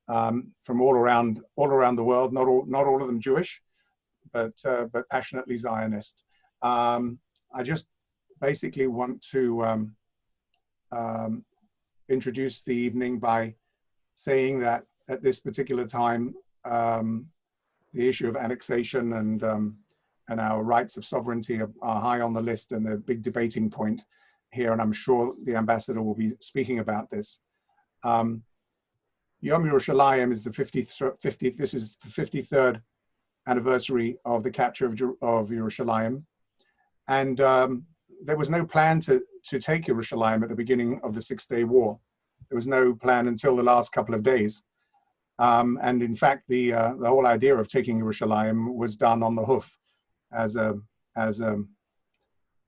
from all around the world, not all of them Jewish, but passionately Zionist. I just basically want to introduce the evening by saying that at this particular time, the issue of annexation and our rights of sovereignty are high on the list and the big debating point here, and I'm sure the ambassador will be speaking about this. Yom Yerushalayim is this is the 53rd anniversary of the capture of Yerushalayim, and there was no plan to take Yerushalayim at the beginning of the Six-Day War. There was no plan until the last couple of days, and in fact, the whole idea of taking Yerushalayim was done on the hoof, as a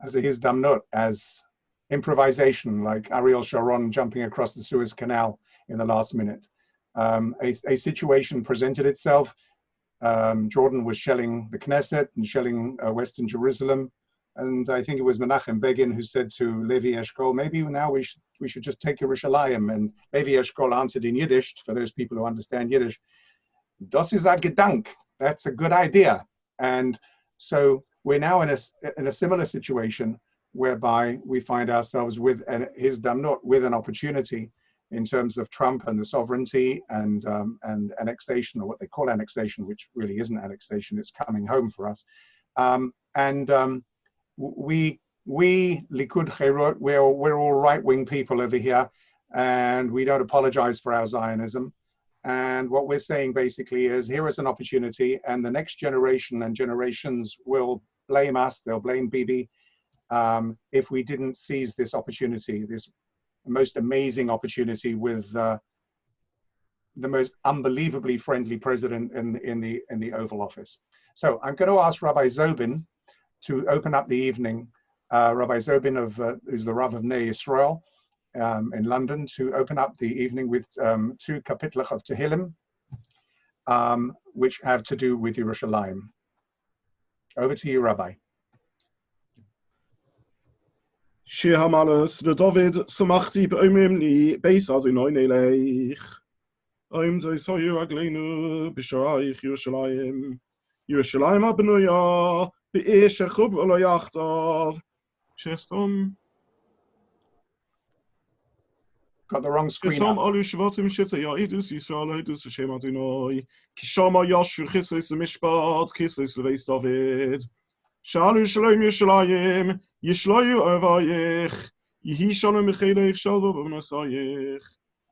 hizdamnut, as improvisation, like Ariel Sharon jumping across the Suez Canal in the last minute. A situation presented itself. Jordan was shelling the Knesset and shelling Western Jerusalem. And I think it was Menachem Begin who said to Levi Eshkol, maybe now we should just take Yerushalayim. And Levi Eshkol answered in Yiddish, for those people who understand Yiddish, Das ist ein Gedank. That's a good idea. And so we're now in a similar situation whereby we find ourselves with with an opportunity in terms of Trump and the sovereignty and annexation, or what they call annexation, which really isn't annexation, it's coming home for us. We Likud-Herut, we're all right-wing people over here, and we don't apologize for our Zionism. And what we're saying basically is, here is an opportunity, and the next generation and generations will blame us, they'll blame Bibi, if we didn't seize this opportunity, this most amazing opportunity with the most unbelievably friendly president in the Oval Office. So I'm going to ask Rabbi Zobin to open up the evening. Rabbi Zobin, who's the Rav of Ney Israel in London, to open up the evening with two kapitlach of Tehillim, which have to do with Yerushalayim. Over to you, Rabbi. Shir Hamalus, the David, Samachti, Beimimni, Beisad in Oinelech. I'm the Soyu Aglenu, Bisharaich, Yerushalayim. Yerushalayim Abnuya, Beish Chub Oloyachtav. Sheftom. Got the wrong screen. Kisham Alu Shvatim Shita Yaidus Israel, Idus Hashem Adonai. Kishama Yashu Chisis Mishpat, Kisis Leveis David. Shalu Shalom Yerushalayim, Yishlayu Avayich, Yehi Shalom Mechelech Shalom B'Nosayich.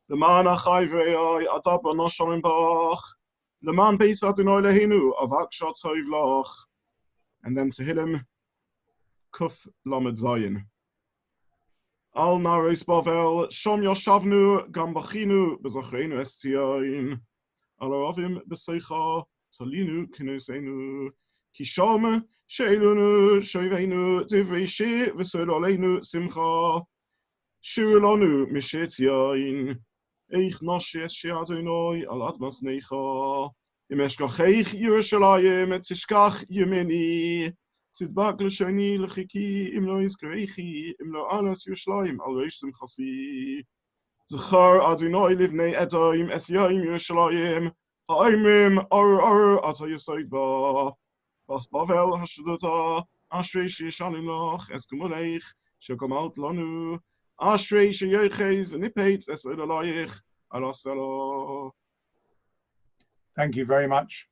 The man Achai Ve'ai, Adab B'Noshalom Bach. The man Beis Adonai Lehinu, Avak Shat Tovlach. And then Tehillim, Kuf Lamed Zayin. Al Naros Bavel, Shom Yoshavnu, Gambachinu, Bezachreinu Estiain. Alavim Besecha, Talinu, Kinosenu. Kisham, Sheilunu, Shoivenu, Divrishi, Vesololenu, Simcha. Shirulanu, Mishetiain. Eich Nashes Shiadonoi, Al Admas Necha. Imeshkachech Yerushalayim, Tishkach Yemini. Tidbak Lashoni, Lechiki, Imlo Iskrechi, Imlo Alas Yerushalayim, Al Reishim Chasi. Zachar Adonoi Livnei Edaim, Esyaim Yerushalayim. Ha'imim, Ata Yesoidba. Bas Bavel Hashudota, Ashrei Sheishalim Lach, Eskumolech, Shekomalt Lanu, Ashrei Sheyeches, Nipet, Esodalayich, Alasela. Thank you very much.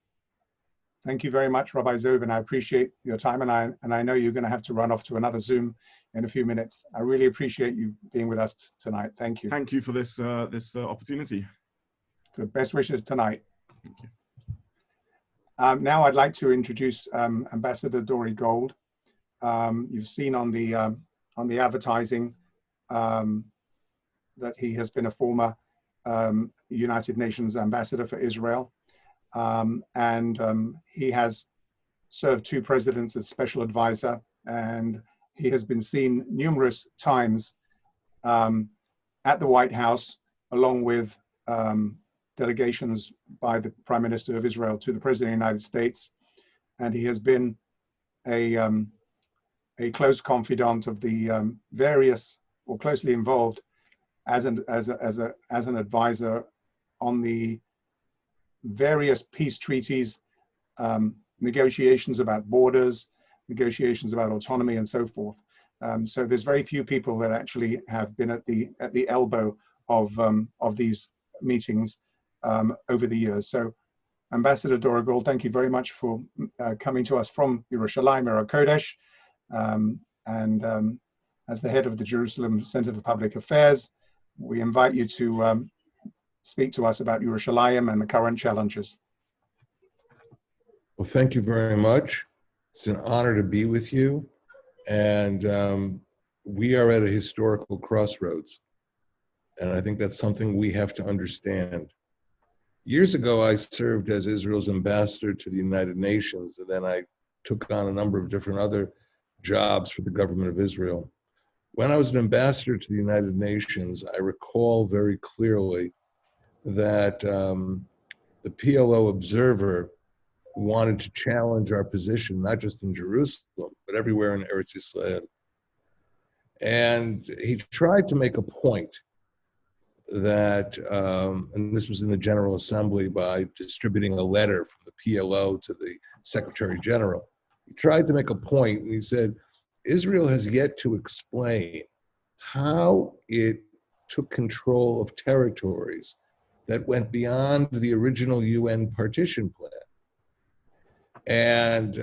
Thank you very much, Rabbi Zobin. I appreciate your time, and I know you're going to have to run off to another Zoom in a few minutes. I really appreciate you being with us tonight. Thank you. Thank you for this opportunity. Good. Best wishes tonight. Thank you. Now I'd like to introduce Amb.Dore Gold. You've seen on the advertising that he has been a former United Nations ambassador for Israel, and he has served 2 presidents as special advisor, and he has been seen numerous times at the White House, along with delegations by the Prime Minister of Israel to the President of the United States, and he has been a close confidant of the various, or closely involved as an advisor on the various peace treaties, negotiations about borders, negotiations about autonomy, and so forth. So there's very few people that actually have been at the elbow of these meetings over the years. So, Ambassador Dore Gold, thank you very much for coming to us from Yerushalayim, Eretz Kodesh, and as the head of the Jerusalem Center for Public Affairs, we invite you to speak to us about Yerushalayim and the current challenges. Well, thank you very much. It's an honor to be with you. And we are at a historical crossroads. And I think that's something we have to understand. Years ago, I served as Israel's ambassador to the United Nations, and then I took on a number of different other jobs for the government of Israel. When I was an ambassador to the United Nations, I recall very clearly that the PLO observer wanted to challenge our position, not just in Jerusalem, but everywhere in Eretz Yisrael. And he tried to make a point that, and this was in the General Assembly by distributing a letter from the PLO to the Secretary General. He tried to make a point, and he said, Israel has yet to explain how it took control of territories that went beyond the original UN partition plan. And,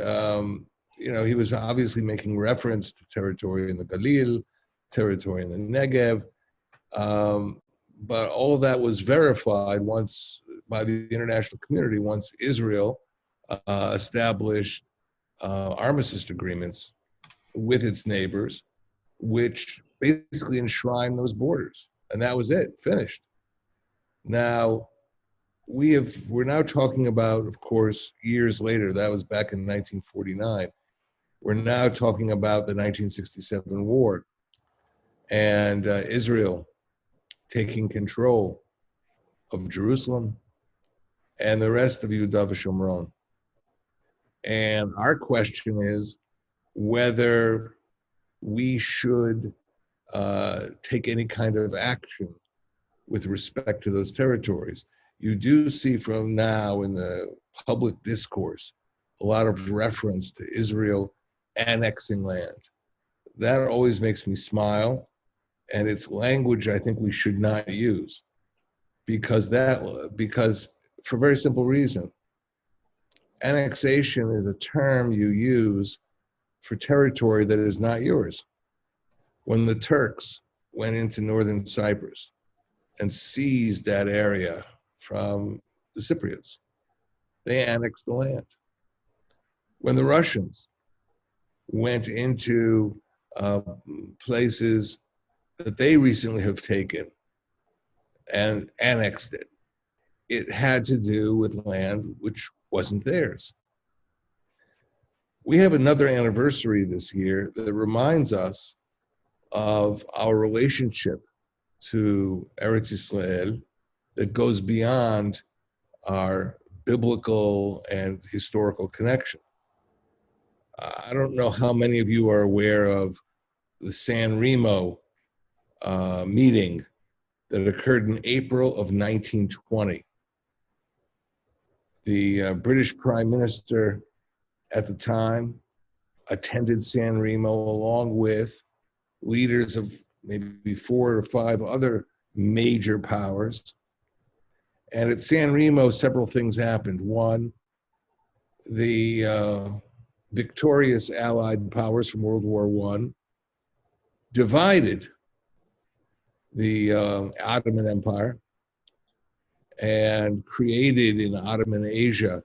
he was obviously making reference to territory in the Galil, territory in the Negev, but all of that was verified once by the international community, once Israel established armistice agreements with its neighbors, which basically enshrined those borders. And that was it, finished. Now, we're now talking about, of course, years later, that was back in 1949. We're now talking about the 1967 war and Israel taking control of Jerusalem and the rest of Yehuda v'Shomron. And our question is whether we should take any kind of action with respect to those territories. You do see from now in the public discourse a lot of reference to Israel annexing land. That always makes me smile, and it's language I think we should not use because for a very simple reason. Annexation is a term you use for territory that is not yours. When the Turks went into northern Cyprus and seized that area from the Cypriots, they annexed the land. When the Russians went into places that they recently have taken and annexed it, it had to do with land which wasn't theirs. We have another anniversary this year that reminds us of our relationship to Eretz Yisrael that goes beyond our biblical and historical connection. I don't know how many of you are aware of the San Remo meeting that occurred in April of 1920. The British Prime Minister at the time attended San Remo along with leaders of maybe 4 or 5 other major powers. And at San Remo, several things happened. One, the victorious Allied powers from World War I divided the Ottoman Empire and created in Ottoman Asia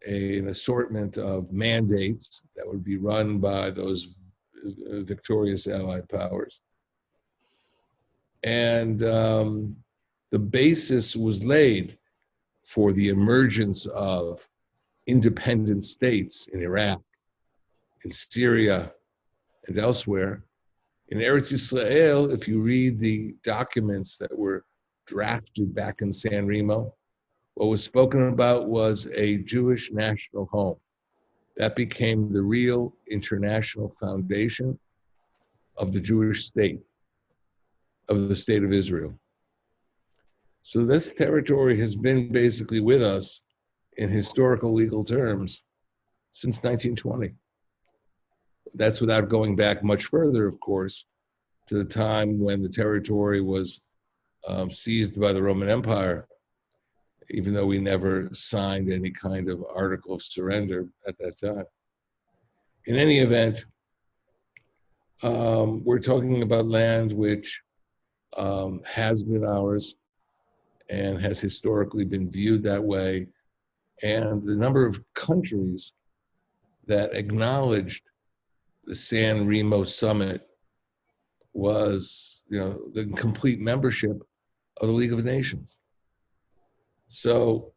an assortment of mandates that would be run by those victorious Allied powers. And the basis was laid for the emergence of independent states in Iraq, in Syria, and elsewhere. In Eretz Yisrael, if you read the documents that were drafted back in San Remo, what was spoken about was a Jewish national home. That became the real international foundation of the Jewish state, of the state of Israel. So this territory has been basically with us in historical legal terms since 1920. That's without going back much further, of course, to the time when the territory was seized by the Roman Empire, even though we never signed any kind of article of surrender at that time. In any event, we're talking about land which has been ours and has historically been viewed that way. And the number of countries that acknowledged the San Remo summit was, the complete membership of the League of Nations. So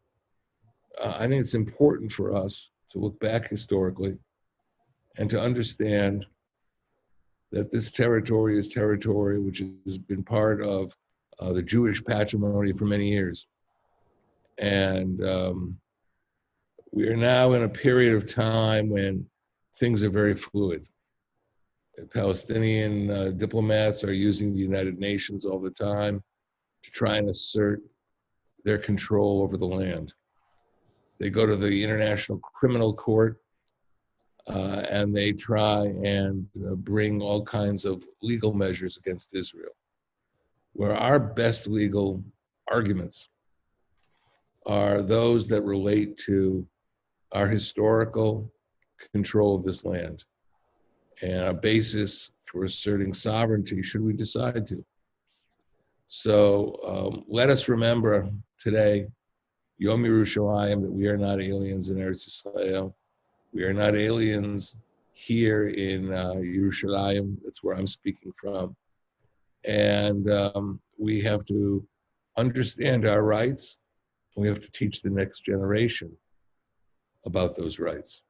I think it's important for us to look back historically and to understand that this territory is territory which has been part of the Jewish patrimony for many years. And we are now in a period of time when things are very fluid. Palestinian diplomats are using the United Nations all the time to try and assert their control over the land. They go to the International Criminal Court and they try and bring all kinds of legal measures against Israel, where our best legal arguments are those that relate to our historical control of this land and a basis for asserting sovereignty should we decide to. So let us remember today, Yom Yerushalayim, that we are not aliens in Eretz Yisrael. We are not aliens here in Yerushalayim. That's where I'm speaking from. And we have to understand our rights. We have to teach the next generation about those rights.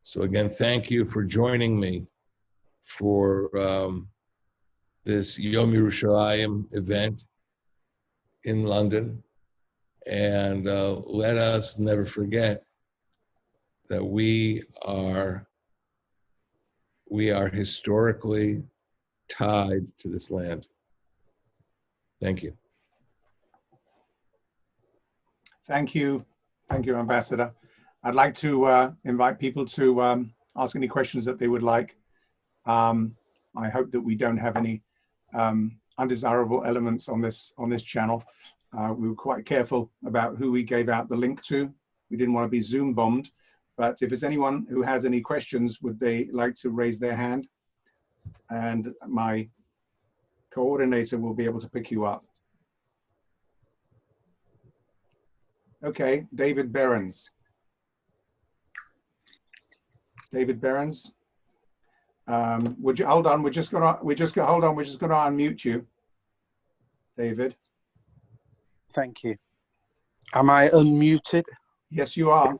So again, thank you for joining me for this Yom Yerushalayim event in London. And let us never forget that we are historically tied to this land. Thank you. Thank you, Ambassador. I'd like to invite people to ask any questions that they would like. I hope that we don't have any undesirable elements on this channel. We were quite careful about who we gave out the link to. We didn't want to be Zoom bombed. But if there's anyone who has any questions, would they like to raise their hand? And my coordinator will be able to pick you up. Okay, David Behrens. David Behrens. Would you hold on? We're just gonna unmute you, David. Thank you. Am I unmuted? Yes, you are.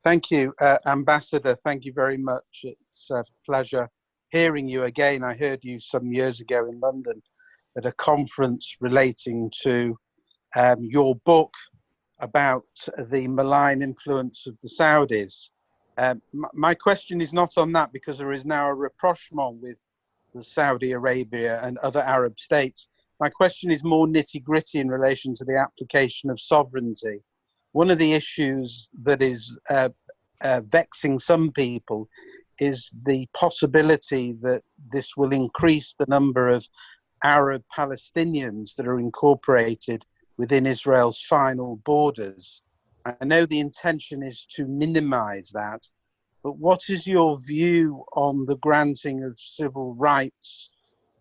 Thank you, Ambassador. Thank you very much. It's a pleasure hearing you again. I heard you some years ago in London at a conference relating to your book about the malign influence of the Saudis. My question is not on that, because there is now a rapprochement with the Saudi Arabia and other Arab states. My question is more nitty-gritty in relation to the application of sovereignty. One of the issues that is vexing some people is the possibility that this will increase the number of Arab Palestinians that are incorporated within Israel's final borders. I know the intention is to minimize that, but what is your view on the granting of civil rights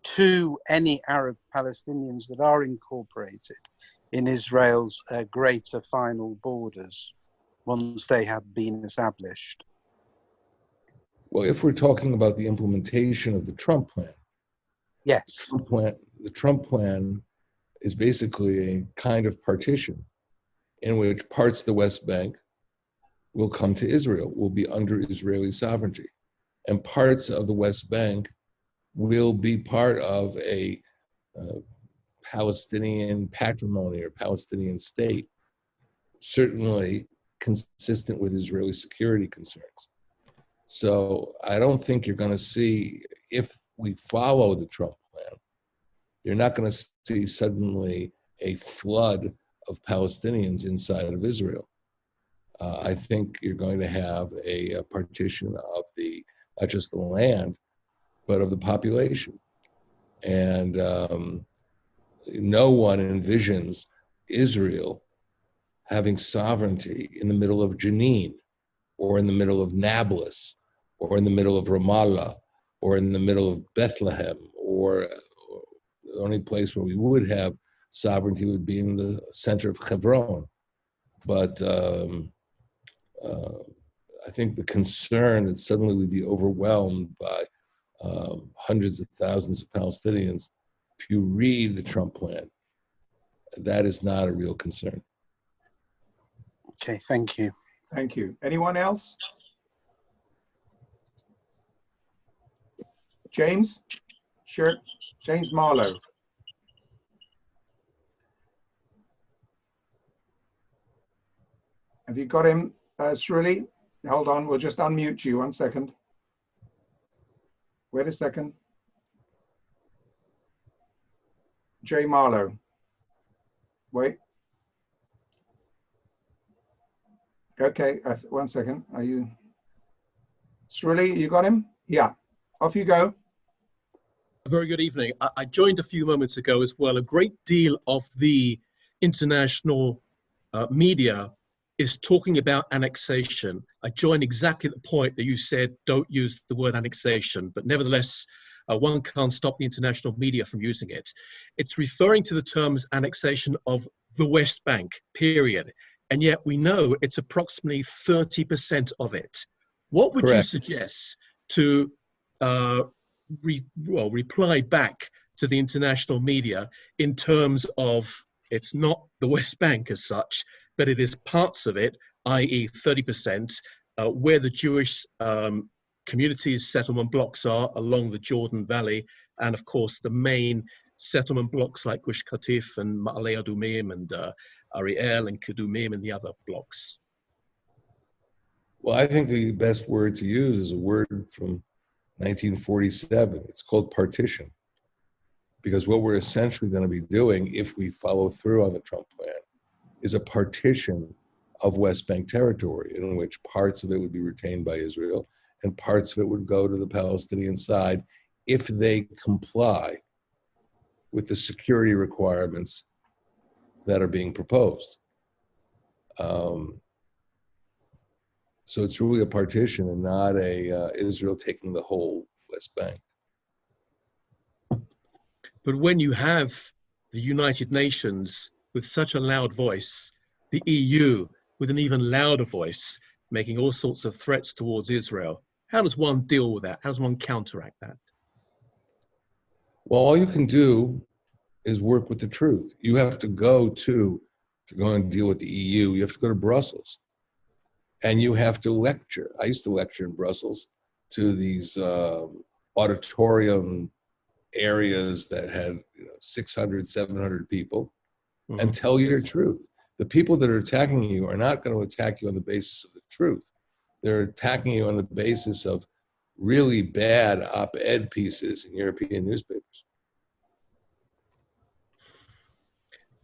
to any Arab Palestinians that are incorporated in Israel's greater final borders once they have been established? Well, if we're talking about the implementation of the Trump plan, yes, the Trump plan is basically a kind of partition in which parts of the West Bank will come to Israel, will be under Israeli sovereignty, and parts of the West Bank will be part of a Palestinian patrimony or Palestinian state, certainly consistent with Israeli security concerns. So I don't think you're going to see, if we follow the Trump plan, you're not going to see suddenly a flood of Palestinians inside of Israel. I think you're going to have a partition of not just the land, but of the population. And no one envisions Israel having sovereignty in the middle of Jenin, or in the middle of Nablus, or in the middle of Ramallah, or in the middle of Bethlehem, or the only place where we would have sovereignty would be in the center of Hebron. But I think the concern that suddenly we'd be overwhelmed by hundreds of thousands of Palestinians, if you read the Trump plan, that is not a real concern. Okay, thank you. Thank you. Anyone else? James? Sure. James Marlowe. Have you got him, Sruli? Hold on, we'll just unmute you. 1 second. Wait a second. Jay Marlowe. Wait. Okay, 1 second. Are you? Sruli, you got him? Yeah. Off you go. A very good evening. I joined a few moments ago as well. A great deal of the international media is talking about annexation. I joined exactly at the point that you said don't use the word annexation, but nevertheless, one can't stop the international media from using it. It's referring to the terms annexation of the West Bank, period. And yet we know it's approximately 30% of it. What would you suggest to reply back to the international media in terms of it's not the West Bank as such, but it is parts of it, i.e. 30%, where the Jewish communities, settlement blocks are along the Jordan Valley, and of course the main settlement blocks like Gush Katif and Ma'ale Adumim and Ariel and Kedumim and the other blocks? Well, I think the best word to use is a word from 1947. It's called partition. Because what we're essentially going to be doing, if we follow through on the Trump plan, is a partition of West Bank territory in which parts of it would be retained by Israel and parts of it would go to the Palestinian side if they comply with the security requirements that are being proposed. So it's really a partition and not Israel taking the whole West Bank. But when you have the United Nations with such a loud voice, the EU with an even louder voice, making all sorts of threats towards Israel, how does one deal with that? How does one counteract that? Well, all you can do is work with the truth. You have to go to, if you're going to deal with the EU, you have to go to Brussels. And you have to lecture. I used to lecture in Brussels to these auditorium areas that had 600, 700 people, and tell your truth. The people that are attacking you are not going to attack you on the basis of the truth. They're attacking you on the basis of really bad op-ed pieces in European newspapers.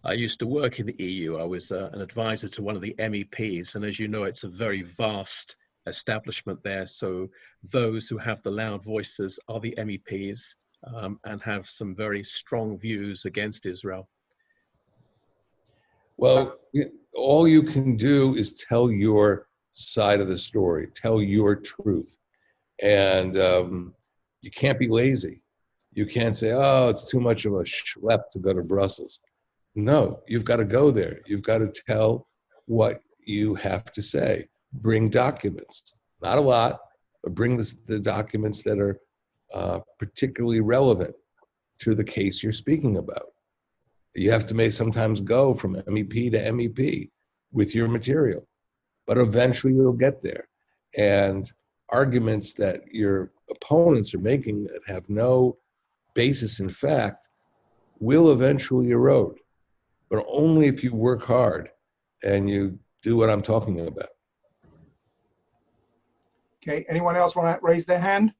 I used to work in the EU. I was an advisor to one of the MEPs, and as you know, it's a very vast establishment there. So those who have the loud voices are the MEPs and have some very strong views against Israel. Well, all you can do is tell your side of the story, tell your truth. And you can't be lazy. You can't say, oh, it's too much of a schlep to go to Brussels. No, you've got to go there. You've got to tell what you have to say. Bring documents, not a lot, but bring the documents that are particularly relevant to the case you're speaking about. You have to sometimes go from MEP to MEP with your material, but eventually you'll get there. And arguments that your opponents are making that have no basis in fact will eventually erode, but only if you work hard and you do what I'm talking about. Okay, anyone else want to raise their hand?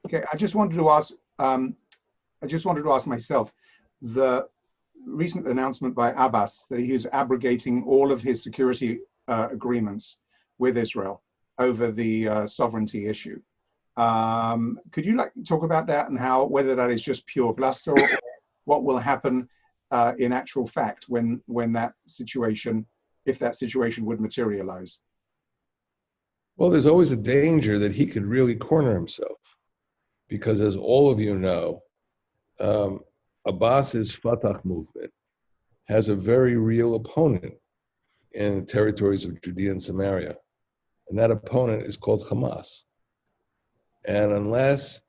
Okay, I just wanted to ask myself, the recent announcement by Abbas that he is abrogating all of his security agreements with Israel over the sovereignty issue. Could you talk about that and whether that is just pure bluster, or what will happen in actual fact when that situation, if that situation would materialize? Well, there's always a danger that he could really corner himself, because as all of you know, Abbas's Fatah movement has a very real opponent in the territories of Judea and Samaria, and that opponent is called Hamas. And unless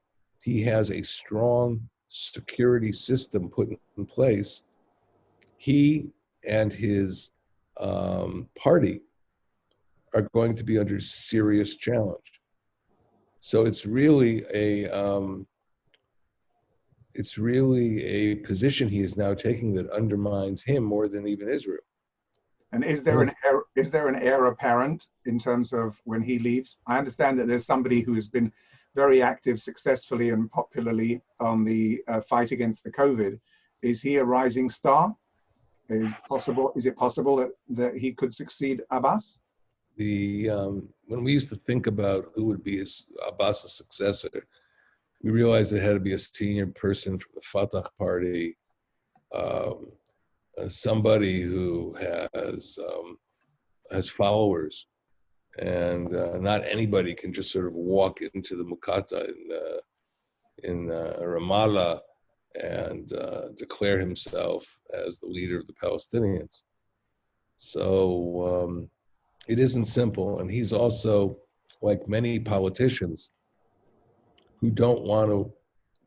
he has a strong security system put in place, he and his party are going to be under serious challenge. So it's really a position he is now taking that undermines him more than even Israel. And is there an heir apparent in terms of when he leaves? I understand that there's somebody who has been very active successfully and popularly on the fight against the COVID. Is he a rising star? Is it possible that he could succeed Abbas? When we used to think about who would be Abbas's successor, we realized it had to be a senior person from the Fatah party, somebody who has followers, and not anybody can just sort of walk into the Muqatta in Ramallah and declare himself as the leader of the Palestinians. So it isn't simple, and he's also, like many politicians, who don't want to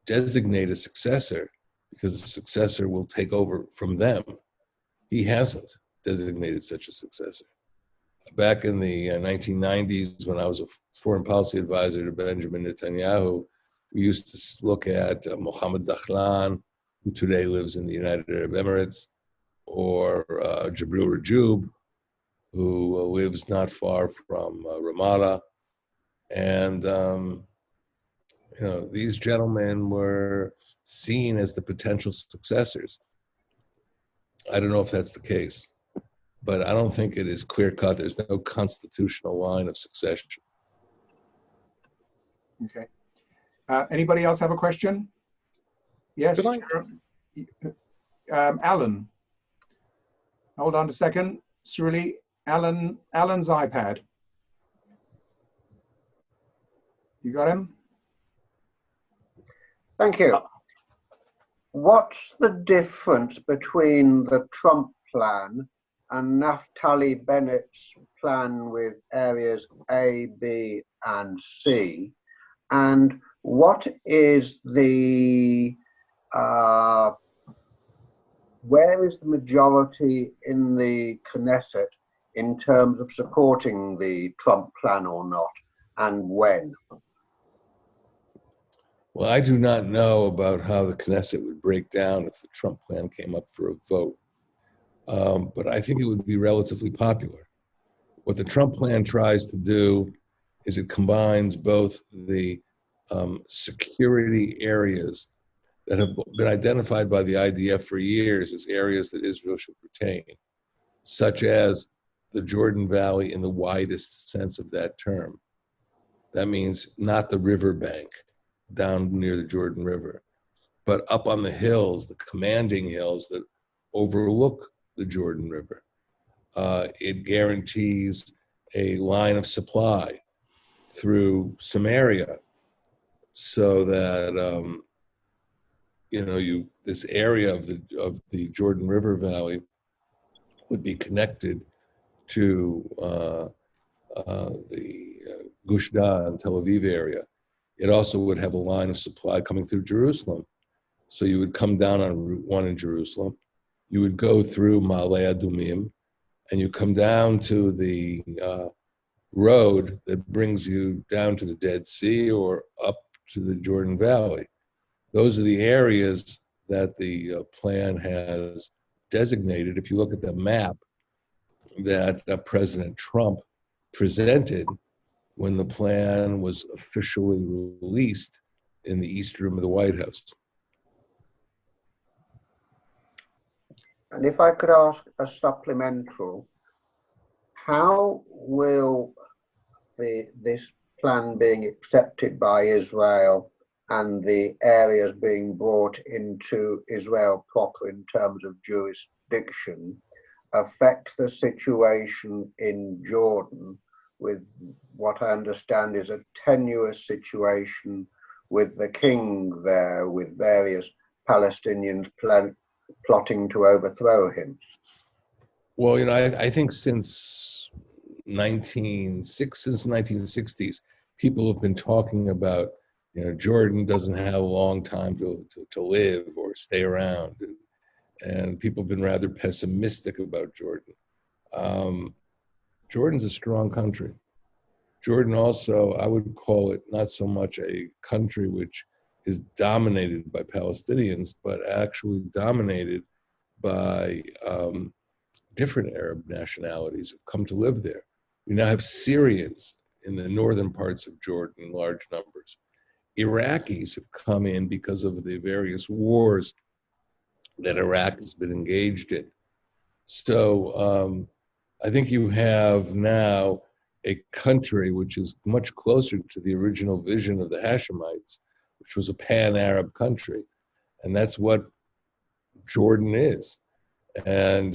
designate a successor because the successor will take over from them. He hasn't designated such a successor. Back in the 1990s, when I was a foreign policy advisor to Benjamin Netanyahu, we used to look at Mohammed Dakhlan, who today lives in the United Arab Emirates, or Jibril Rajoub, who lives not far from Ramallah. And these gentlemen were seen as the potential successors. I don't know if that's the case, but I don't think it is clear-cut. There's no constitutional line of succession. Okay. Anybody else have a question? Yes, Alan. Hold on a second. Surely, Alan's iPad. You got him? Thank you. What's the difference between the Trump plan and Naftali Bennett's plan with areas A, B, and C? And what is where is the majority in the Knesset in terms of supporting the Trump plan or not, and when? Well, I do not know about how the Knesset would break down if the Trump plan came up for a vote, but I think it would be relatively popular. What the Trump plan tries to do is it combines both the security areas that have been identified by the IDF for years as areas that Israel should retain, such as the Jordan Valley in the widest sense of that term. That means not the riverbank down near the Jordan River, but up on the hills, the commanding hills that overlook the Jordan River. It guarantees a line of supply through Samaria, so that this area of the Jordan River Valley would be connected to the Gush Dan, Tel Aviv area. It also would have a line of supply coming through Jerusalem. So you would come down on Route 1 in Jerusalem, you would go through Ma'ale Adumim, and you come down to the road that brings you down to the Dead Sea or up to the Jordan Valley. Those are the areas that the plan has designated. If you look at the map that President Trump presented when the plan was officially released in the East Room of the White House. And if I could ask a supplemental, how will this plan being accepted by Israel and the areas being brought into Israel proper in terms of jurisdiction affect the situation in Jordan, with what I understand is a tenuous situation with the king there, with various Palestinians plotting to overthrow him? Well, you know, I think since 1960s, people have been talking about, you know, Jordan doesn't have a long time to live or stay around. And people have been rather pessimistic about Jordan. Jordan's a strong country. Jordan also, I would call it not so much a country which is dominated by Palestinians, but actually dominated by different Arab nationalities who've come to live there. We now have Syrians in the northern parts of Jordan in large numbers. Iraqis have come in because of the various wars that Iraq has been engaged in. So I think you have now a country which is much closer to the original vision of the Hashemites, which was a pan-Arab country. And that's what Jordan is. And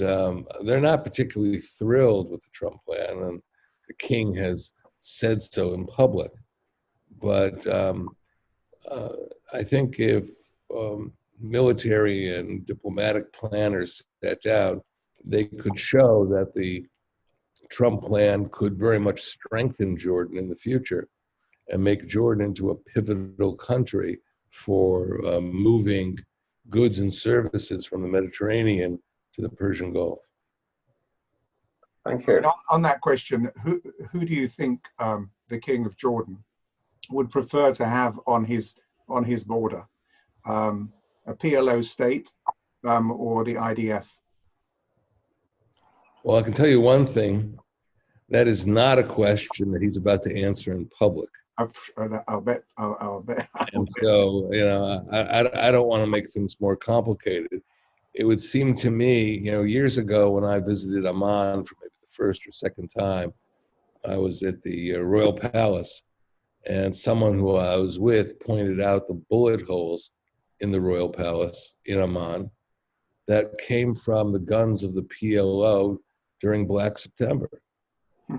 they're not particularly thrilled with the Trump plan, and the king has said so in public. But I think if military and diplomatic planners sat down, they could show that the Trump plan could very much strengthen Jordan in the future and make Jordan into a pivotal country for moving goods and services from the Mediterranean to the Persian Gulf. Thank you. On that question, who do you think the King of Jordan would prefer to have on his border? A PLO state or the IDF? Well, I can tell you one thing. That is not a question that he's about to answer in public. I'll bet. And so, you know, I don't want to make things more complicated. It would seem to me, you know, years ago when I visited Amman for maybe the first or second time, I was at the Royal Palace, and someone who I was with pointed out the bullet holes in the Royal Palace in Amman that came from the guns of the PLO during Black September.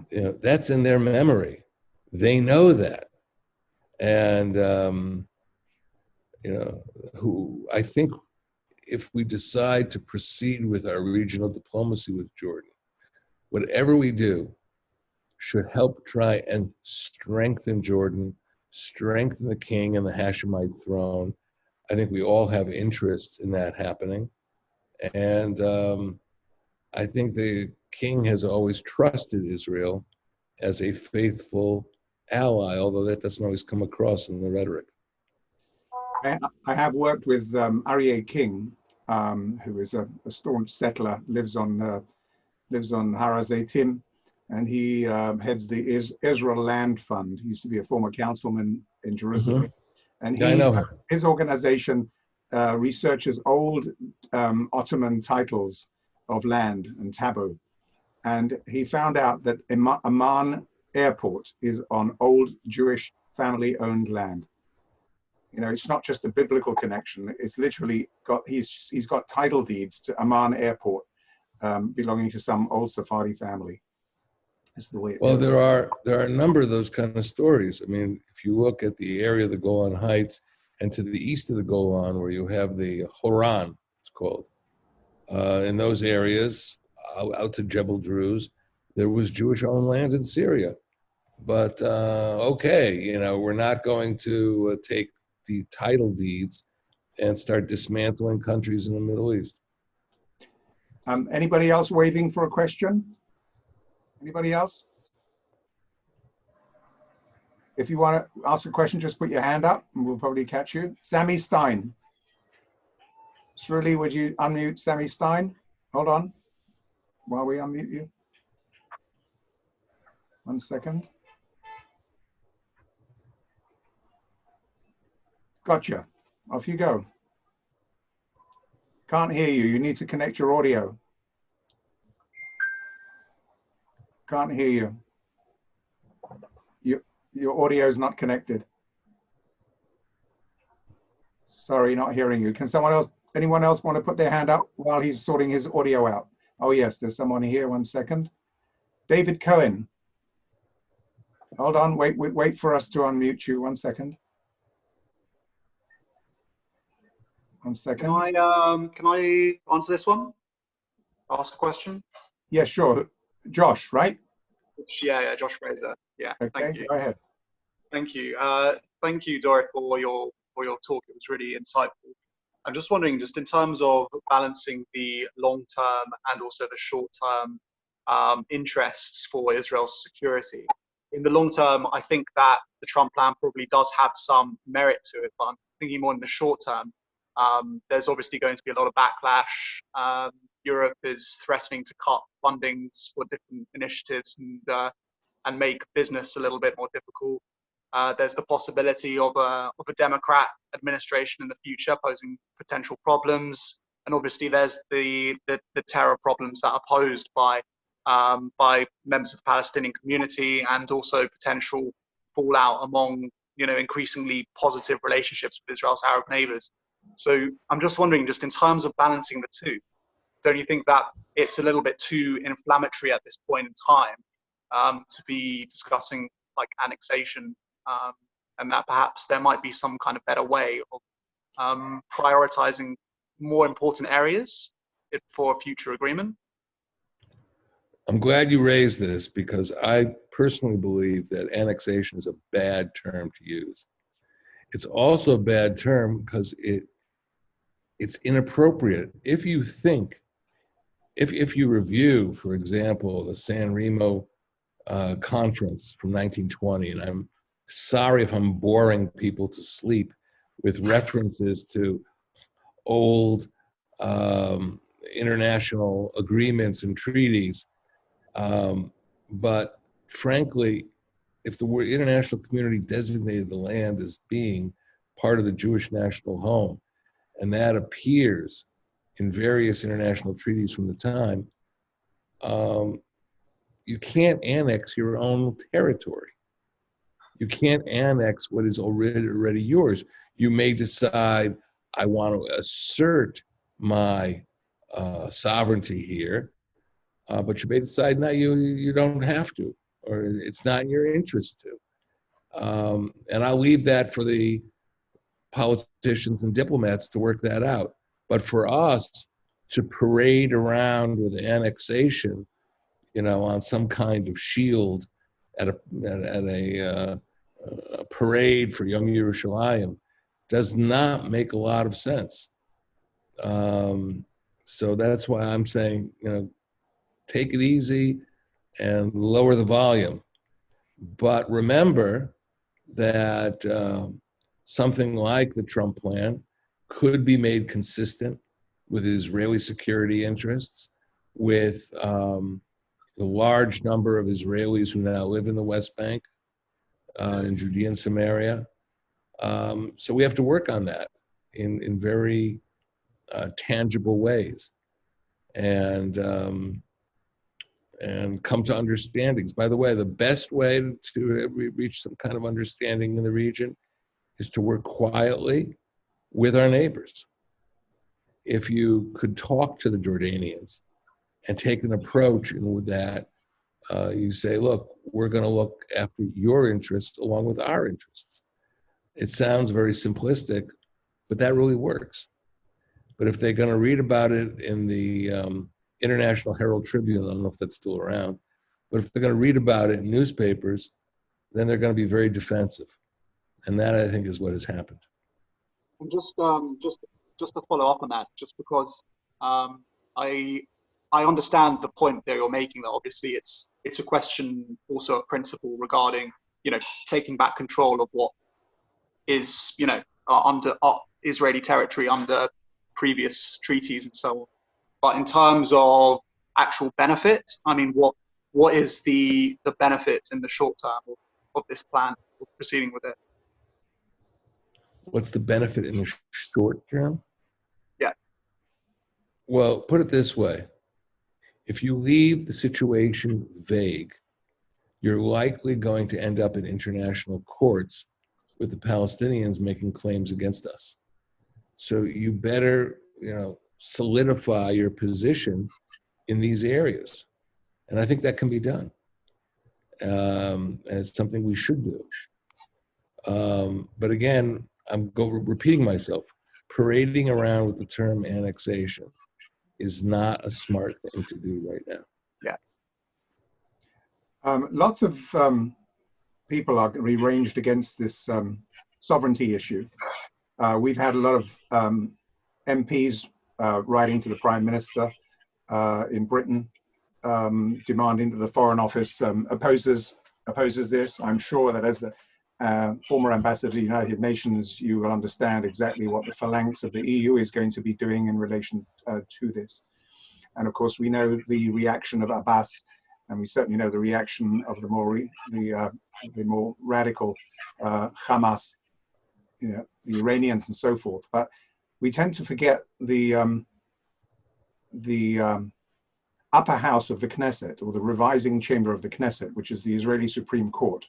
You know, that's in their memory. They know that. And, you know, I think if we decide to proceed with our regional diplomacy with Jordan, whatever we do should help try and strengthen Jordan, strengthen the king and the Hashemite throne. I think we all have interests in that happening. And I think the king has always trusted Israel as a faithful ally, although that doesn't always come across in the rhetoric. I have worked with Aryeh King, who is a staunch settler, lives on Har HaZeitim, and he heads the Israel Land Fund. He used to be a former councilman in Jerusalem. Mm-hmm. And I know him. His organization researches old Ottoman titles of land and taboo. And he found out that Amman Airport is on old Jewish family-owned land. You know, it's not just a biblical connection. It's literally he's got title deeds to Amman Airport belonging to some old Sephardi family. That's the way it goes. There are a number of those kind of stories. I mean, if you look at the area of the Golan Heights and to the east of the Golan, where you have the Horan, it's called, in those areas, out to Jebel Druze, there was Jewish-owned land in Syria. But okay, you know, we're not going to take the title deeds and start dismantling countries in the Middle East. Anybody else waiting for a question? Anybody else? If you want to ask a question, just put your hand up and we'll probably catch you. Sammy Stein. Sruli, would you unmute Sammy Stein? Hold on while we unmute you. 1 second. Gotcha. Off you go. Can't hear you. You need to connect your audio. Can't hear you. Your audio is not connected. Sorry, not hearing you. Can anyone else want to put their hand up while he's sorting his audio out? Oh yes, there's someone here. 1 second. David Cohen. Hold on, wait for us to unmute you. 1 second. 1 second. Can I answer this one? Ask a question? Yeah, sure. Josh, right? Yeah, Josh Fraser. Yeah, Okay, thank you. go ahead. Thank you. Thank you, Dore, for your talk. It was really insightful. I'm just wondering, just in terms of balancing the long-term and also the short-term interests for Israel's security. In the long term, I think that the Trump plan probably does have some merit to it, but I'm thinking more in the short term. There's obviously going to be a lot of backlash. Europe is threatening to cut fundings for different initiatives and make business a little bit more difficult. There's the possibility of a Democrat administration in the future posing potential problems, and obviously there's the terror problems that are posed by members of the Palestinian community, and also potential fallout among increasingly positive relationships with Israel's Arab neighbors. So I'm just wondering, just in terms of balancing the two, don't you think that it's a little bit too inflammatory at this point in time to be discussing like annexation, and that perhaps there might be some kind of better way of prioritizing more important areas for a future agreement? I'm glad you raised this, because I personally believe that annexation is a bad term to use. It's also a bad term because it's inappropriate. If you think, if you review, for example, the San Remo conference from 1920, and I'm sorry if I'm boring people to sleep with references to old international agreements and treaties, but frankly, if the international community designated the land as being part of the Jewish national home, and that appears in various international treaties from the time, you can't annex your own territory. You can't annex what is already yours. You may decide, I want to assert my sovereignty here, but you may decide, no, you don't have to, or it's not in your interest to. And I'll leave that for the politicians and diplomats to work that out. But for us to parade around with annexation, on some kind of shield at a parade for Young Yerushalayim, does not make a lot of sense. So that's why I'm saying, take it easy and lower the volume. But remember that something like the Trump plan could be made consistent with Israeli security interests, with the large number of Israelis who now live in the West Bank, in Judea and Samaria. So we have to work on that in very tangible ways, and come to understandings. By the way, the best way to reach some kind of understanding in the region is to work quietly with our neighbors. If you could talk to the Jordanians and take an approach with that, you say, look, we're going to look after your interests along with our interests. It sounds very simplistic, but that really works. But if they're going to read about it in the International Herald Tribune, I don't know if that's still around, but if they're going to read about it in newspapers, then they're going to be very defensive. And that, I think, is what has happened. And just to follow up on that, just because I understand the point that you're making, that obviously it's a question also of principle regarding, taking back control of what is, under Israeli territory under previous treaties and so on. But in terms of actual benefit, I mean, what is the benefit in the short term of this plan, of proceeding with it? What's the benefit in the short term? Yeah. Well, put it this way. If you leave the situation vague, you're likely going to end up in international courts with the Palestinians making claims against us. So you better, solidify your position in these areas. And I think that can be done. And it's something we should do. But again, I'm repeating myself. Parading around with the term annexation is not a smart thing to do right now. Yeah. Lots of people are ranged against this sovereignty issue. We've had a lot of MPs writing to the Prime Minister in Britain, demanding that the Foreign Office opposes this. I'm sure that as a former ambassador to the United Nations, you will understand exactly what the phalanx of the EU is going to be doing in relation to this. And of course, we know the reaction of Abbas, and we certainly know the reaction of the more radical Hamas, the Iranians and so forth. But we tend to forget the upper house of the Knesset, or the revising chamber of the Knesset, which is the Israeli Supreme Court,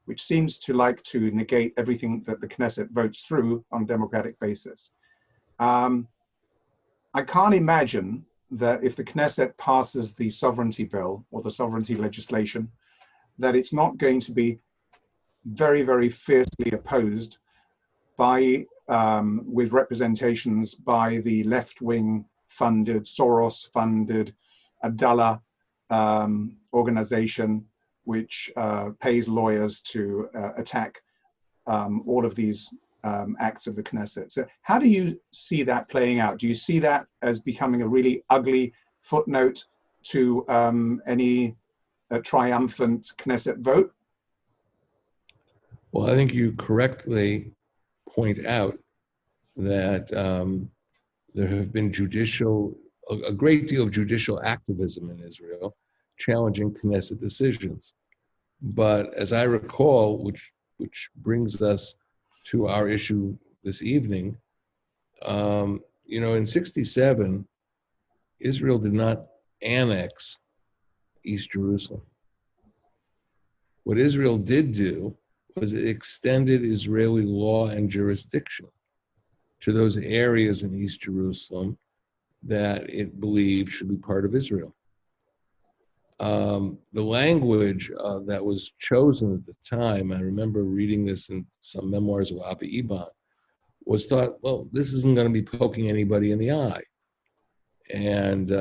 which seems to like to negate everything that the Knesset votes through on a democratic basis. I can't imagine that if the Knesset passes the sovereignty bill or the sovereignty legislation, that it's not going to be very, very fiercely opposed by, with representations by the left-wing funded, Soros-funded Abdallah organization, which pays lawyers to attack all of these acts of the Knesset. So how do you see that playing out? Do you see that as becoming a really ugly footnote to any triumphant Knesset vote? Well, I think you correctly point out that there have been a great deal of judicial activism in Israel challenging Knesset decisions. But as I recall, which brings us to our issue this evening, in 1967, Israel did not annex East Jerusalem. What Israel did do was it extended Israeli law and jurisdiction to those areas in East Jerusalem that it believed should be part of Israel. The language that was chosen at the time, I remember reading this in some memoirs of Abba Eban, was thought, well, this isn't going to be poking anybody in the eye. And,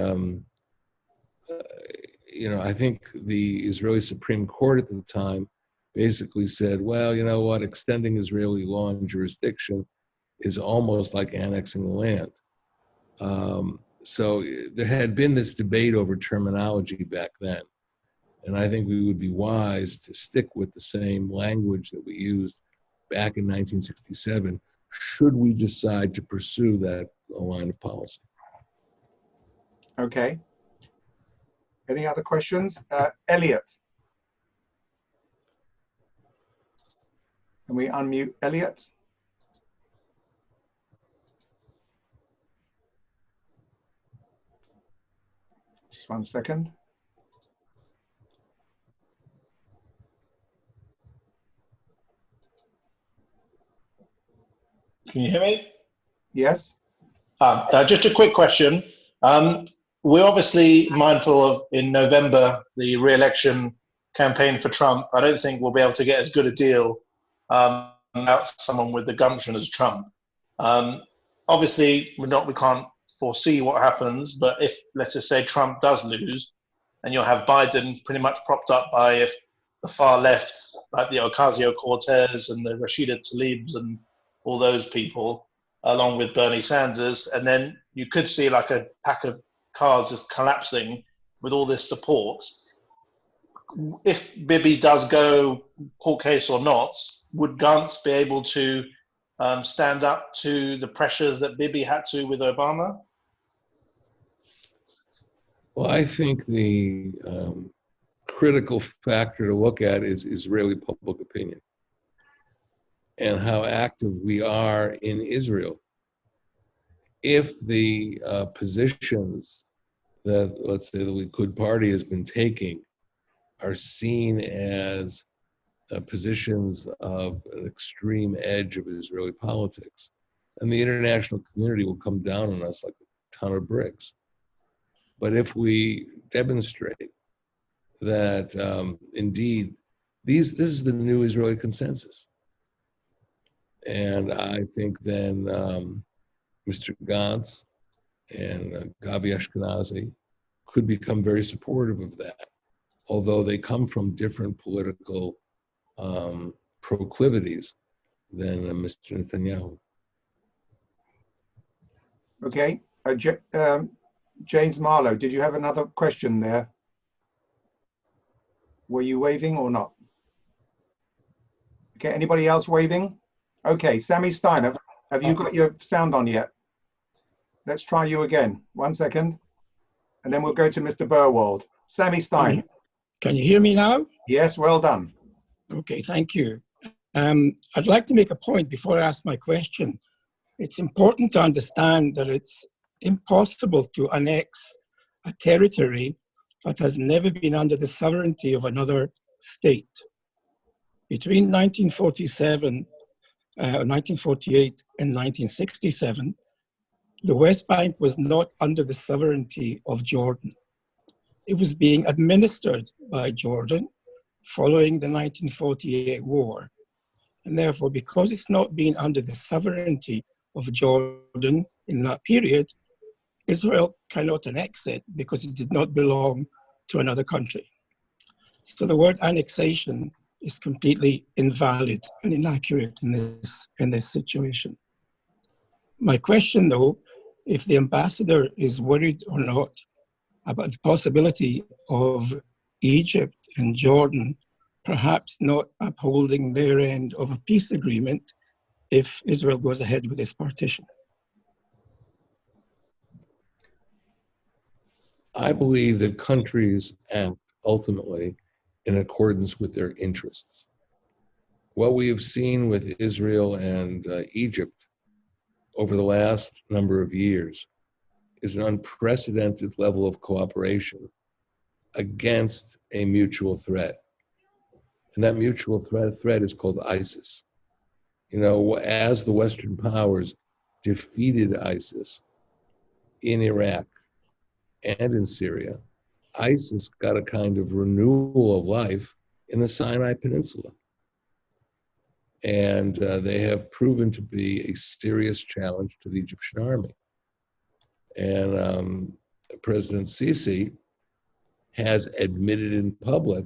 I think the Israeli Supreme Court at the time basically said, well, you know what, extending Israeli law and jurisdiction is almost like annexing the land. So there had been this debate over terminology back then. And I think we would be wise to stick with the same language that we used back in 1967, should we decide to pursue that line of policy. Okay. Any other questions? Elliot. Can we unmute Elliot? Just 1 second. Can you hear me? Yes. Just a quick question. We're obviously mindful of, in November, the re-election campaign for Trump. I don't think we'll be able to get as good a deal out someone with the gumption as Trump. Obviously, we can't foresee what happens, but if, let's just say, Trump does lose, and you'll have Biden pretty much propped up by the far left, like the Ocasio-Cortez and the Rashida Tlaibs and all those people, along with Bernie Sanders, and then you could see like a pack of cards just collapsing with all this support. If Bibi does go court case or not, would Gantz be able to stand up to the pressures that Bibi had to with Obama? Well, I think the critical factor to look at is Israeli public opinion. and how active we are in Israel. If the positions that, let's say, the Likud party has been taking are seen as positions of an extreme edge of Israeli politics, and the international community will come down on us like a ton of bricks. But if we demonstrate that indeed this is the new Israeli consensus, and I think then Mr. Gantz and Gabi Ashkenazi could become very supportive of that, although they come from different political proclivities than Mr. Netanyahu. Okay. James Marlowe, did you have another question there? Were you waving or not? Okay, anybody else waving? Okay, Sammy Steiner, have you got your sound on yet? Let's try you again. 1 second. And then we'll go to Mr. Burwald. Sammy Stein. Can you hear me now? Yes, well done. Okay, thank you. I'd like to make a point before I ask my question. It's important to understand that it's impossible to annex a territory that has never been under the sovereignty of another state. Between 1947, 1948 and 1967, the West Bank was not under the sovereignty of Jordan. It was being administered by Jordan following the 1948 war. And therefore, because it's not been under the sovereignty of Jordan in that period, Israel cannot annex it because it did not belong to another country. So the word annexation is completely invalid and inaccurate in this situation. My question, though, if the ambassador is worried or not about the possibility of Egypt and Jordan perhaps not upholding their end of a peace agreement if Israel goes ahead with this partition. I believe that countries act ultimately in accordance with their interests. What we have seen with Israel and Egypt over the last number of years is an unprecedented level of cooperation against a mutual threat. And that mutual threat is called ISIS. You know, as the Western powers defeated ISIS in Iraq and in Syria, ISIS got a kind of renewal of life in the Sinai Peninsula. And they have proven to be a serious challenge to the Egyptian army. And President Sisi has admitted in public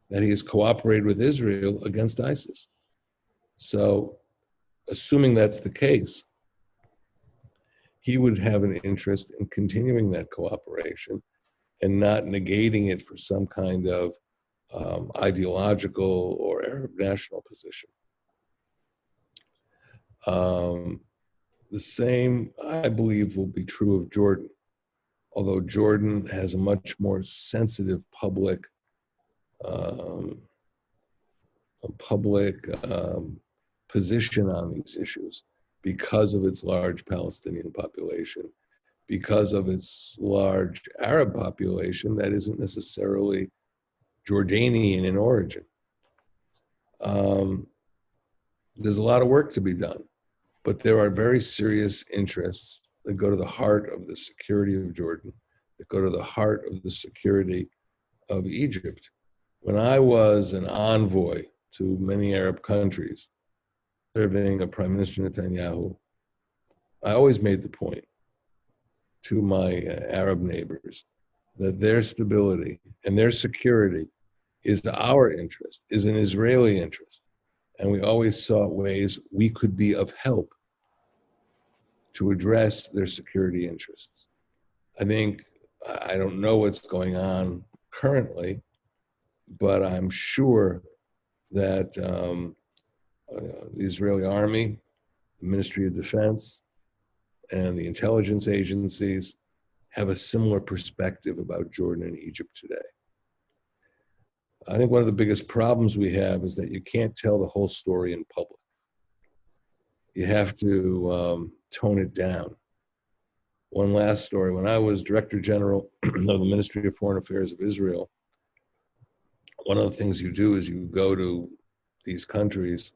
that he has cooperated with Israel against ISIS. So, assuming that's the case, he would have an interest in continuing that cooperation and not negating it for some kind of ideological or Arab national position. The same, I believe, will be true of Jordan, although Jordan has a much more sensitive public position on these issues because of its large Palestinian population, because of its large Arab population that isn't necessarily Jordanian in origin. There's a lot of work to be done, but there are very serious interests that go to the heart of the security of Jordan, that go to the heart of the security of Egypt. When I was an envoy to many Arab countries, serving a Prime Minister Netanyahu, I always made the point to my Arab neighbors that their stability and their security is our interest, is an Israeli interest. And we always sought ways we could be of help to address their security interests. I think, I don't know what's going on currently, but I'm sure that the Israeli army, the Ministry of Defense, and the intelligence agencies have a similar perspective about Jordan and Egypt today. I think one of the biggest problems we have is that you can't tell the whole story in public. you have to tone it down. One last story. When I was Director General of the Ministry of Foreign Affairs of Israel, one of the things you do is you go to these countries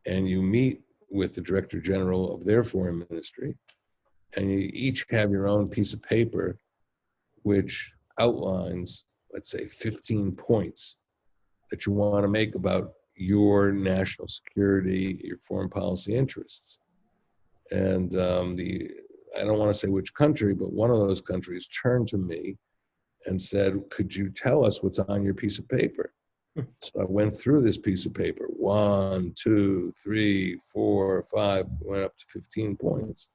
and you meet with the Director General of their foreign ministry, and you each have your own piece of paper which outlines, let's say, 15 points that you want to make about your national security, your foreign policy interests. And I don't want to say which country, but one of those countries turned to me and said, could you tell us what's on your piece of paper? So I went through this piece of paper, 1, 2, 3, 4, 5, went up to 15 points.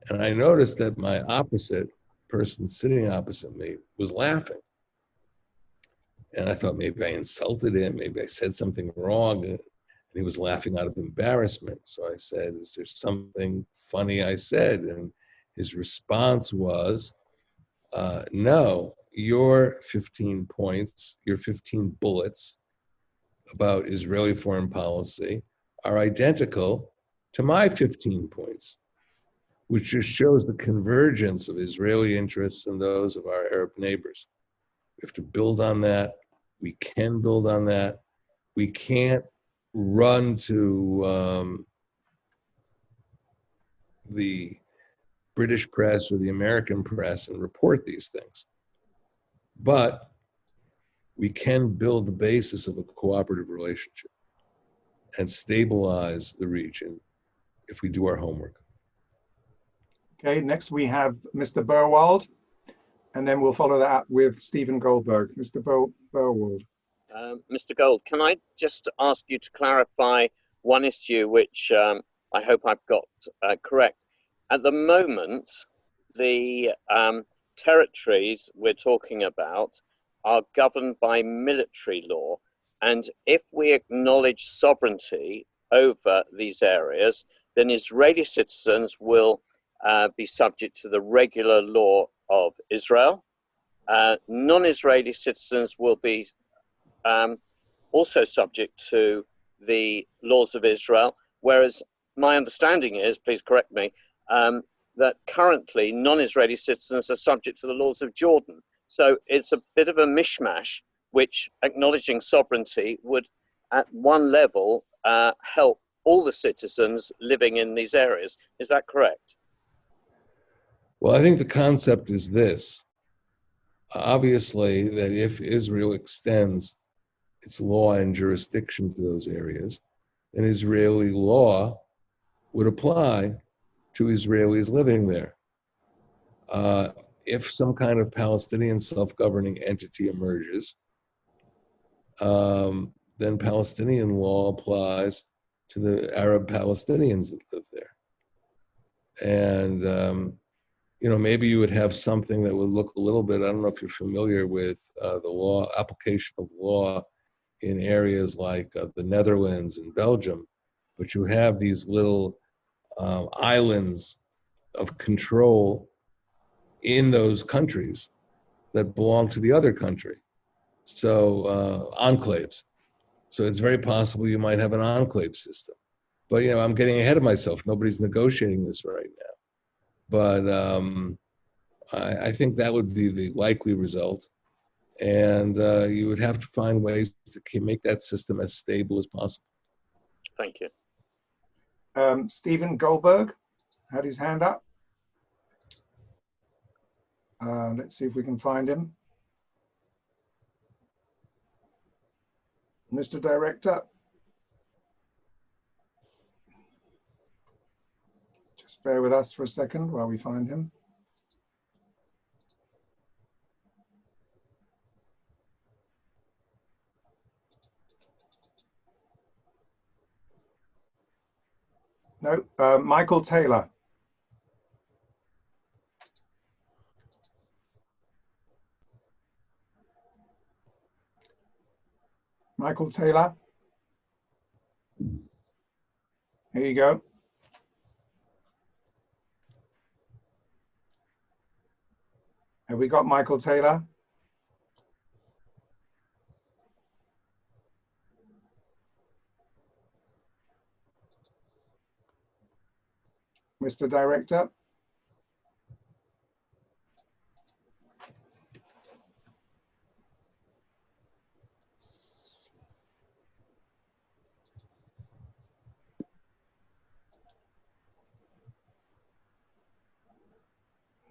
And I noticed that my opposite person sitting opposite me was laughing. And I thought maybe I insulted him, maybe I said something wrong. And he was laughing out of embarrassment. So I said, is there something funny I said? And his response was, no, your 15 points, your 15 bullets about Israeli foreign policy are identical to my 15 points, which just shows the convergence of Israeli interests and those of our Arab neighbors. We have to build on that. We can build on that. We can't run to the British press or the American press and report these things. But we can build the basis of a cooperative relationship and stabilize the region if we do our homework. Okay, next we have Mr. Burwald, and then we'll follow that up with Stephen Goldberg. Mr. Burwald. Mr. Gold, can I just ask you to clarify one issue which I hope I've got correct? At the moment, the territories we're talking about are governed by military law. And if we acknowledge sovereignty over these areas, then Israeli citizens will be subject to the regular law of Israel. Non-Israeli citizens will be also subject to the laws of Israel, whereas my understanding is, please correct me, that currently non-Israeli citizens are subject to the laws of Jordan. So it's a bit of a mishmash, which acknowledging sovereignty would at one level help all the citizens living in these areas. Is that correct? Well, I think the concept is this. Obviously, that if Israel extends its law and jurisdiction to those areas, then Israeli law would apply to Israelis living there. If some kind of Palestinian self-governing entity emerges, then Palestinian law applies to the Arab Palestinians that live there. And maybe you would have something that would look a little bit, I don't know if you're familiar with the law, application of law in areas like the Netherlands and Belgium, but you have these little islands of control in those countries that belong to the other country. So enclaves. So it's very possible you might have an enclave system. But, I'm getting ahead of myself. Nobody's negotiating this right now. But I think that would be the likely result. And you would have to find ways to make that system as stable as possible. Thank you. Stephen Goldberg had his hand up. Let's see if we can find him. Mr. Director. Just bear with us for a second while we find him. No, Michael Taylor. Michael Taylor. Here you go. Have we got Michael Taylor? Mr. Director?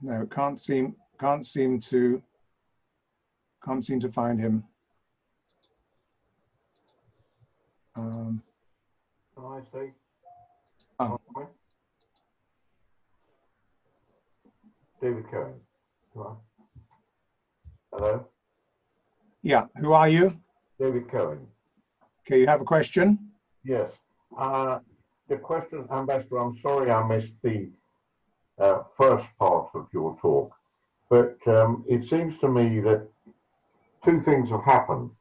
No, can't seem to find him. Can I say? Oh. David Cohen. Hello? Yeah, who are you? David Cohen. Okay, you have a question? Yes. The question, Ambassador, I'm sorry I missed the first part of your talk, but it seems to me that two things have happened.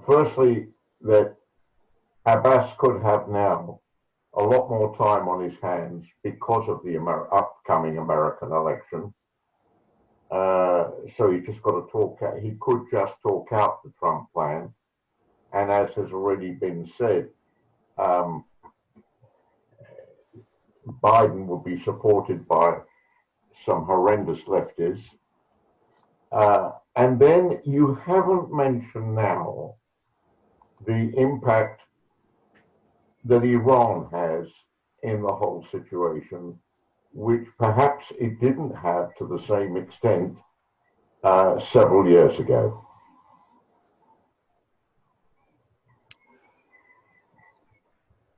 Firstly, that Abbas could have now a lot more time on his hands because of the upcoming American election. So he's just got to talk. He could just talk out the Trump plan, and as has already been said, Biden would be supported by some horrendous lefties. And then you haven't mentioned now the impact that Iran has in the whole situation, which perhaps it didn't have to the same extent several years ago.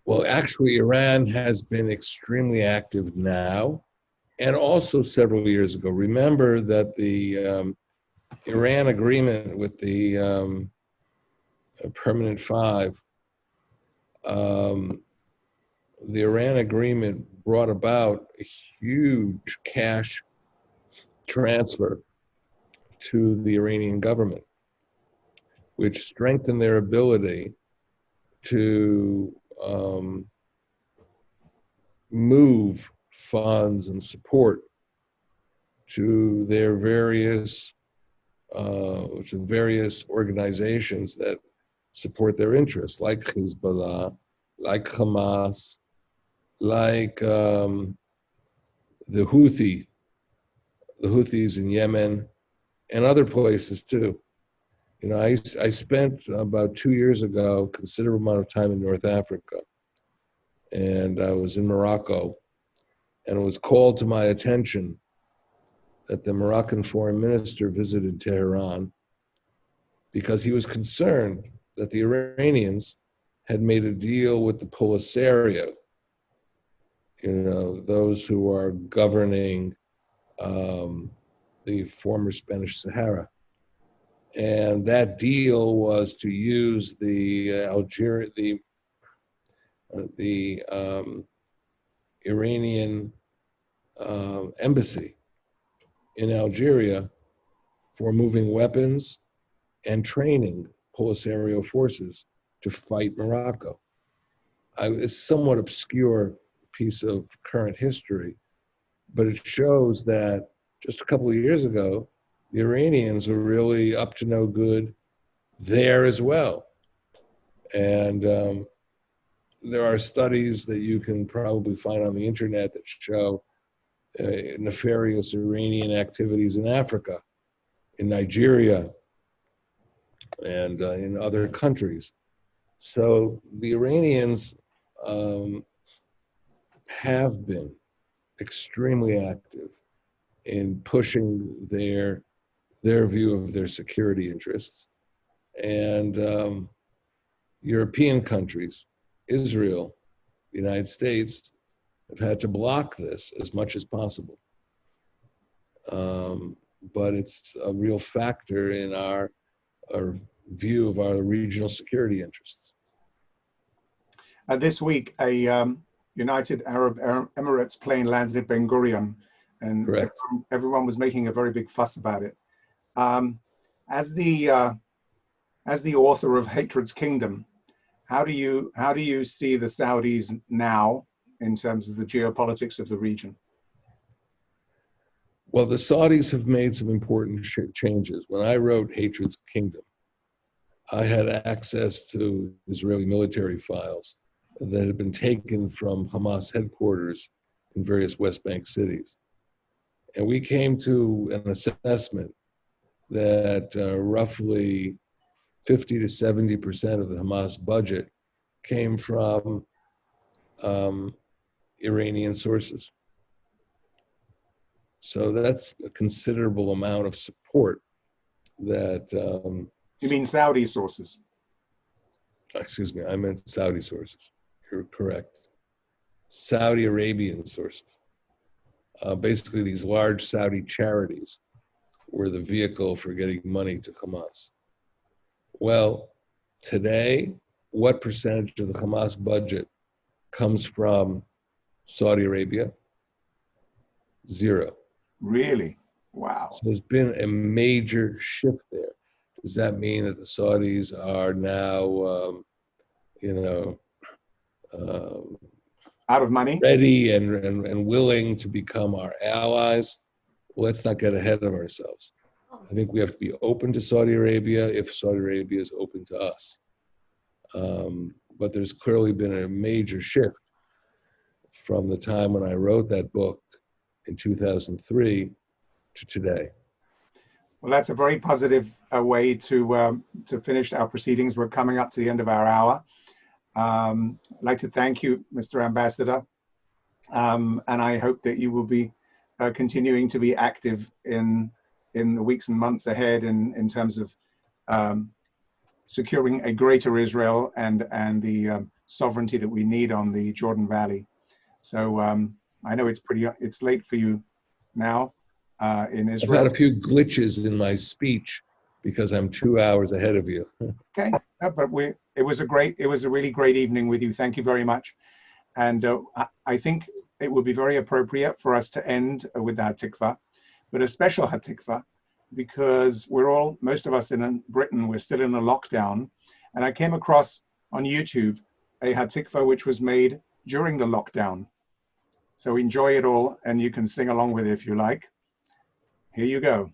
Well, actually, Iran has been extremely active now, and also several years ago. Remember that the Iran agreement with the Permanent Five, the Iran agreement brought about a huge cash transfer to the Iranian government, which strengthened their ability to move funds and support to their various organizations that support their interests, like Hezbollah, like Hamas, like the Houthis in Yemen, and other places too. You know, I spent about 2 years ago a considerable amount of time in North Africa, and I was in Morocco, and it was called to my attention that the Moroccan foreign minister visited Tehran because he was concerned that the Iranians had made a deal with the Polisario, you know, those who are governing the former Spanish Sahara. And that deal was to use the Iranian embassy in Algeria for moving weapons and training Polisario forces to fight Morocco. It's a somewhat obscure piece of current history, but it shows that just a couple of years ago, the Iranians were really up to no good there as well. And there are studies that you can probably find on the internet that show nefarious Iranian activities in Africa, in Nigeria, and in other countries. So the Iranians have been extremely active in pushing their view of their security interests. And European countries, Israel, the United States, have had to block this as much as possible. But it's a real factor in our view of our regional security interests. This week, a United Arab Emirates plane landed at Ben Gurion, and everyone was making a very big fuss about it. As the author of Hatred's Kingdom, how do you see the Saudis now in terms of the geopolitics of the region? Well, the Saudis have made some important changes. When I wrote Hatred's Kingdom, I had access to Israeli military files that had been taken from Hamas headquarters in various West Bank cities. And we came to an assessment that roughly 50 to 70% of the Hamas budget came from Iranian sources. So that's a considerable amount of support that... You mean Saudi sources? Excuse me, I meant Saudi sources. You're correct. Saudi Arabian sources. Basically, these large Saudi charities were the vehicle for getting money to Hamas. Well, today, what percentage of the Hamas budget comes from Saudi Arabia? 0. Really? Wow. So there's been a major shift there. Does that mean that the Saudis are now, out of money? Ready and willing to become our allies? Well, let's not get ahead of ourselves. I think we have to be open to Saudi Arabia if Saudi Arabia is open to us. But there's clearly been a major shift from the time when I wrote that book in 2003 to today. Well, that's a very positive way to finish our proceedings. We're coming up to the end of our hour. I'd like to thank you, Mr. Ambassador, and I hope that you will be continuing to be active in the weeks and months ahead in terms of securing a greater Israel and the sovereignty that we need on the Jordan Valley. So I know it's late for you now in Israel. I've had a few glitches in my speech because I'm 2 hours ahead of you. Okay, but it was a really great evening with you. Thank you very much. And I think it would be very appropriate for us to end with the Hatikvah, but a special Hatikvah, because most of us in Britain, we're still in a lockdown. And I came across on YouTube a Hatikvah which was made during the lockdown. So enjoy it all, and you can sing along with it if you like. Here you go.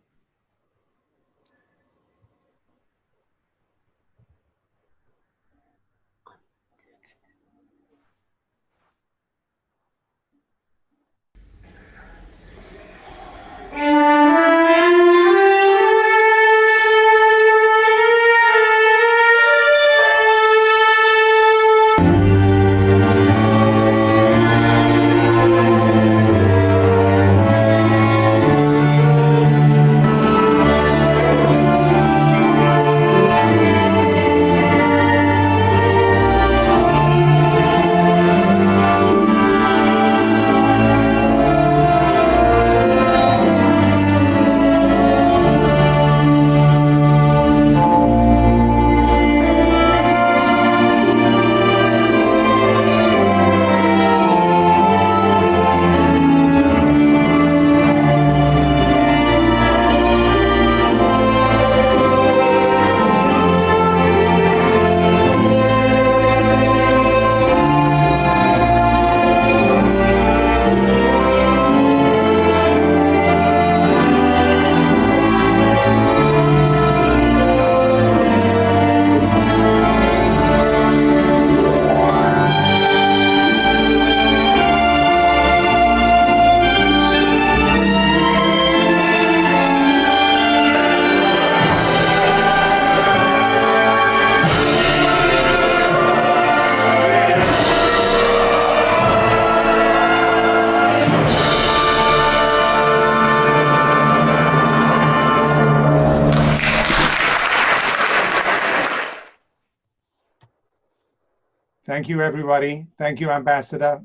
Thank you, everybody. Thank you, Ambassador.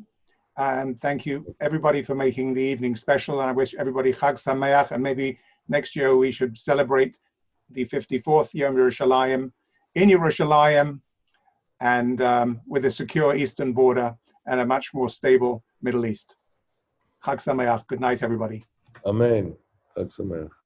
And thank you, everybody, for making the evening special. And I wish everybody Chag Sameach. And maybe next year we should celebrate the 54th Yom Yerushalayim in Yerushalayim, and with a secure eastern border and a much more stable Middle East. Chag Sameach. Good night, everybody. Amen. Chag Sameach.